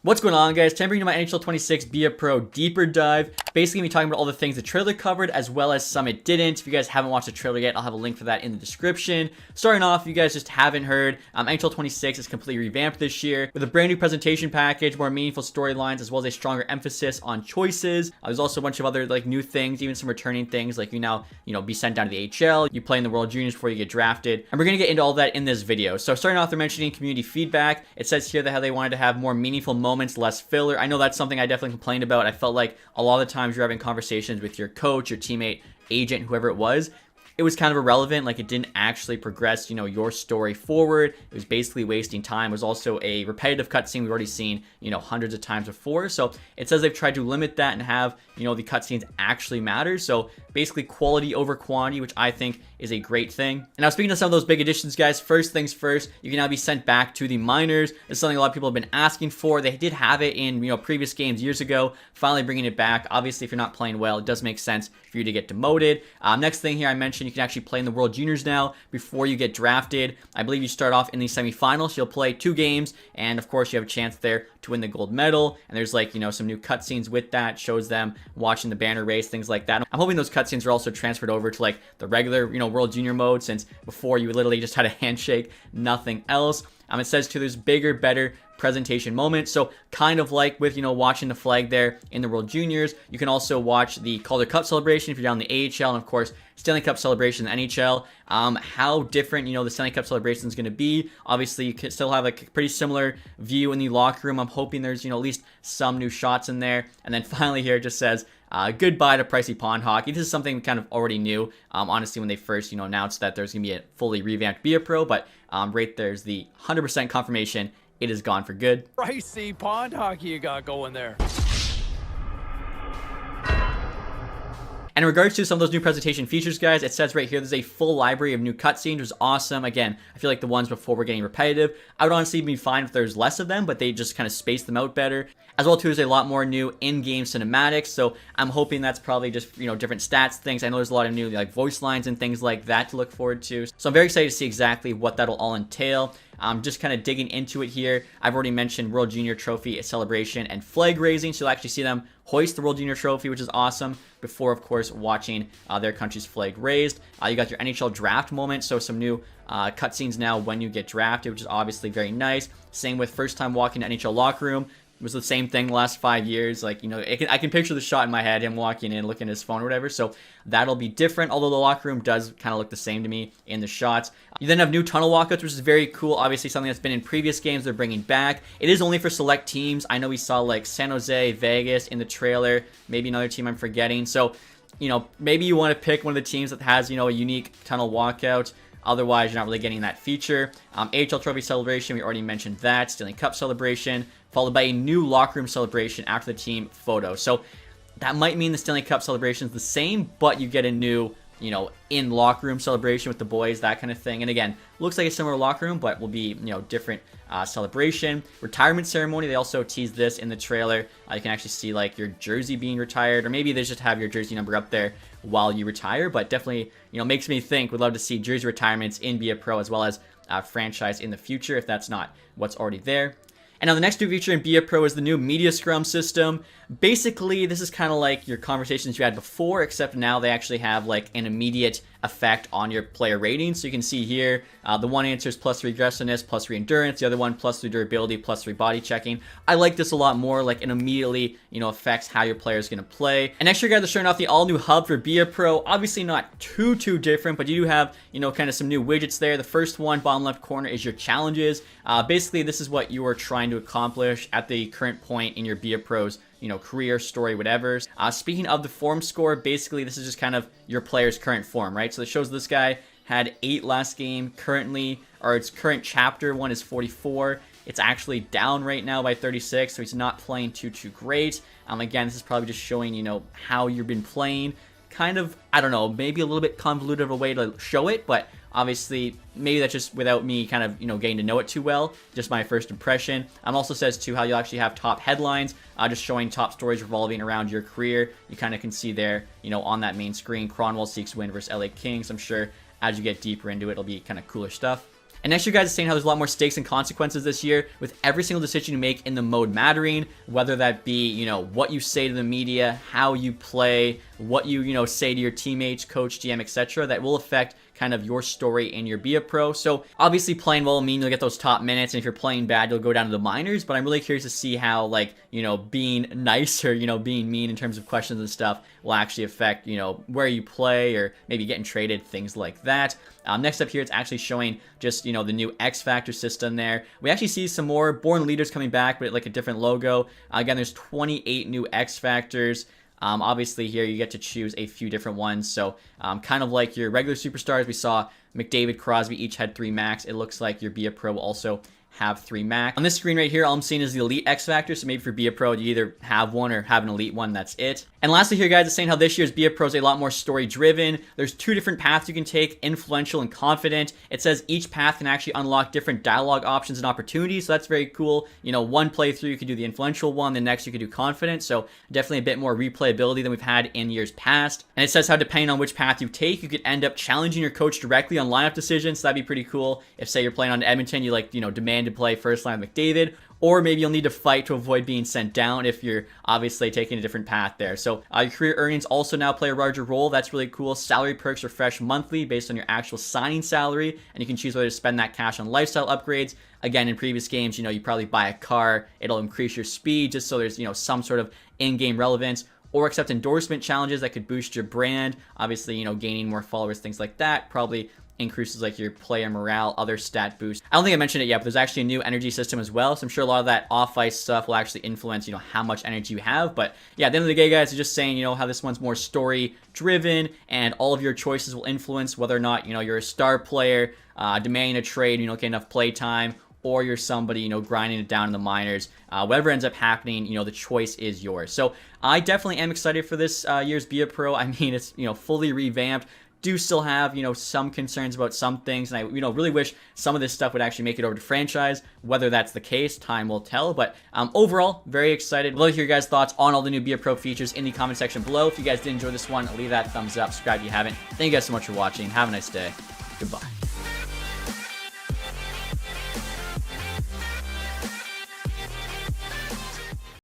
What's going on, guys? Time to bring you my NHL 26 Be a Pro deeper dive. Basically, me talking about all the things the trailer covered as well as some it didn't. If you guys haven't watched the trailer yet, I'll have a link for that in the description. Starting off, if you guys just haven't heard, NHL 26 is completely revamped this year with a brand new presentation package, more meaningful storylines, as well as a stronger emphasis on choices. There's also a bunch of other new things, even some returning things, like you now be sent down to the AHL, you play in the World Juniors before you get drafted, and we're gonna get into all that in this video. So starting off, they're mentioning community feedback. It says here that how they wanted to have more meaningful moments, less filler. I know that's something I definitely complained about. I felt like a lot of the times you're having conversations with your coach, your teammate, agent, whoever it was, it was kind of irrelevant. Like, it didn't actually progress, your story forward. It was basically wasting time. It was also a repetitive cutscene we've already seen, hundreds of times before. So it says they've tried to limit that and have, the cutscenes actually matter. So basically quality over quantity, which I think is a great thing. And now, speaking of some of those big additions, guys, first things first, you can now be sent back to the minors. It's something a lot of people have been asking for. They did have it in, previous games years ago, finally bringing it back. Obviously, if you're not playing well, it does make sense for you to get demoted. Next thing here I mentioned, you can actually play in the World Juniors now before you get drafted. I believe you start off in the semifinals. You'll play 2 games, and of course, you have a chance there to win the gold medal. And there's some new cutscenes with that, shows them watching the banner race, things like that. I'm hoping those cutscenes are also transferred over to the regular, World Junior mode, since before you literally just had a handshake, nothing else. It says too, there's bigger, better presentation moments. So kind of like with, watching the flag there in the World Juniors, you can also watch the Calder Cup celebration if you're down in the AHL, and of course, Stanley Cup celebration in the NHL. How different, the Stanley Cup celebration is going to be. Obviously, you can still have a pretty similar view in the locker room. I'm hoping there's, at least some new shots in there. And then finally here, it just says, goodbye to pricey pond hockey. This is something we kind of already knew, honestly, when they first, announced that there's going to be a fully revamped Be a Pro, but right there's the 100% confirmation. It is gone for good. Pricey pond hockey you got going there. And in regards to some of those new presentation features, guys, it says right here there's a full library of new cutscenes, which is awesome. Again, I feel like the ones before were getting repetitive. I would honestly be fine if there's less of them, but they just kind of space them out better. As well, too, there's a lot more new in-game cinematics, so I'm hoping that's probably just, different stats, things. I know there's a lot of new, voice lines and things like that to look forward to. So I'm very excited to see exactly what that'll all entail. Just kind of digging into it here. I've already mentioned World Junior Trophy celebration and flag raising, so you'll actually see them hoist the World Junior Trophy, which is awesome, before, of course, watching their country's flag raised. You got your NHL draft moment, so some new cutscenes now when you get drafted, which is obviously very nice. Same with first time walking to NHL locker room. It was the same thing the last 5 years. I can picture the shot in my head, him walking in, looking at his phone or whatever. So that'll be different, although the locker room does kind of look the same to me in the shots. You then have new tunnel walkouts, which is very cool. Obviously, something that's been in previous games they're bringing back. It is only for select teams. I know we saw San Jose, Vegas in the trailer. Maybe another team I'm forgetting. So, maybe you want to pick one of the teams that has, a unique tunnel walkout. Otherwise, you're not really getting that feature. AHL Trophy celebration, we already mentioned that. Stanley Cup celebration, followed by a new locker room celebration after the team photo. So that might mean the Stanley Cup celebration is the same, but you get a new, in locker room celebration with the boys, that kind of thing. And again, looks like a similar locker room, but will be, different celebration. Retirement ceremony, they also teased this in the trailer. You can actually see your jersey being retired, or maybe they just have your jersey number up there while you retire, but definitely, makes me think, would love to see jersey retirements in Be a Pro as well as franchise in the future, if that's not what's already there. And now the next new feature in Be a Pro is the new media scrum system. Basically, this is kind of like your conversations you had before, except now they actually have an immediate effect on your player rating. So you can see here, the one answer is +3 aggressiveness, +3 endurance. The other one, +3 durability, +3 body checking. I like this a lot more. It immediately, affects how your player is going to play. And next year, guys, they're showing off the all-new hub for Be a Pro. Obviously not too different, but you do have, kind of some new widgets there. The first one, bottom left corner, is your challenges. Basically, this is what you are trying to accomplish at the current point in your Be a Pro's career, story, whatever. Speaking of the form score, basically this is just kind of your player's current form, right? So it shows this guy had 8 last game. Currently, or its current chapter 1 is 44. It's actually down right now by 36, so he's not playing too great. Again, this is probably just showing, how you've been playing. Kind of, I don't know, maybe a little bit convoluted of a way to show it, but obviously, maybe that's just without me kind of, getting to know it too well. Just my first impression. Also says, too, how you'll actually have top headlines, just showing top stories revolving around your career. You kind of can see there, on that main screen, Cronwall seeks win versus LA Kings. I'm sure as you get deeper into it, it'll be kind of cooler stuff. And next year, guys, is saying how there's a lot more stakes and consequences this year, with every single decision you make in the mode mattering, whether that be, you know, what you say to the media, how you play, what you know, say to your teammates, coach, GM, etc. That will affect kind of your story and your Be a Pro. So obviously playing well will mean you'll get those top minutes, and if you're playing bad, you'll go down to the minors. But I'm really curious to see how, like, you know, being nice or, you know, being mean in terms of questions and stuff will actually affect, you know, where you play or maybe getting traded, things like that. Next up here, it's actually showing just, you know, the new X Factor system there. We actually see some more Born Leaders coming back, but like a different logo. Again, there's 28 new X Factors. Obviously here you get to choose a few different ones. So kind of like your regular superstars, we saw McDavid, Crosby each had 3 max. It looks like your Be a Pro will also have 3 max. On this screen right here, all I'm seeing is the Elite X Factor. So maybe for Be a Pro, you either have one or have an Elite one. That's it. And lastly here, guys, it's saying how this year's Be a Pro is a lot more story driven. There's 2 different paths you can take, influential and confident. It says each path can actually unlock different dialogue options and opportunities. So that's very cool. You know, one playthrough, you could do the influential one. The next, you could do confident. So definitely a bit more replayability than we've had in years past. And it says how depending on which path you take, you could end up challenging your coach directly on lineup decisions. So that'd be pretty cool. If, say, you're playing on Edmonton, you, like, you know, demand to play first line with McDavid, or maybe you'll need to fight to avoid being sent down if you're obviously taking a different path there. So your career earnings also now play a larger role. That's really cool. Salary perks refresh monthly based on your actual signing salary, and you can choose whether to spend that cash on lifestyle upgrades. Again, in previous games, you know, you probably buy a car, it'll increase your speed just so there's, you know, some sort of in-game relevance, or accept endorsement challenges that could boost your brand. Obviously, you know, gaining more followers, things like that, probably increases like your player morale, other stat boosts. I don't think I mentioned it yet, but there's actually a new energy system as well. So I'm sure a lot of that off-ice stuff will actually influence, you know, how much energy you have. But yeah, at the end of the day, guys, it's just saying, you know, how this one's more story driven, and all of your choices will influence whether or not, you know, you're a star player, demanding a trade, you know, get enough play time, or you're somebody, you know, grinding it down in the minors. Whatever ends up happening, you know, the choice is yours. So I definitely am excited for this year's Be a Pro. I mean, it's, you know, fully revamped. Do still have, you know, some concerns about some things, and I, you know, really wish some of this stuff would actually make it over to franchise. Whether that's the case, time will tell. But overall, very excited. I'd love to hear your guys' thoughts on all the new Be a Pro features in the comment section below. If you guys did enjoy this one, leave that thumbs up, subscribe if you haven't. Thank you guys so much for watching. Have a nice day. Goodbye.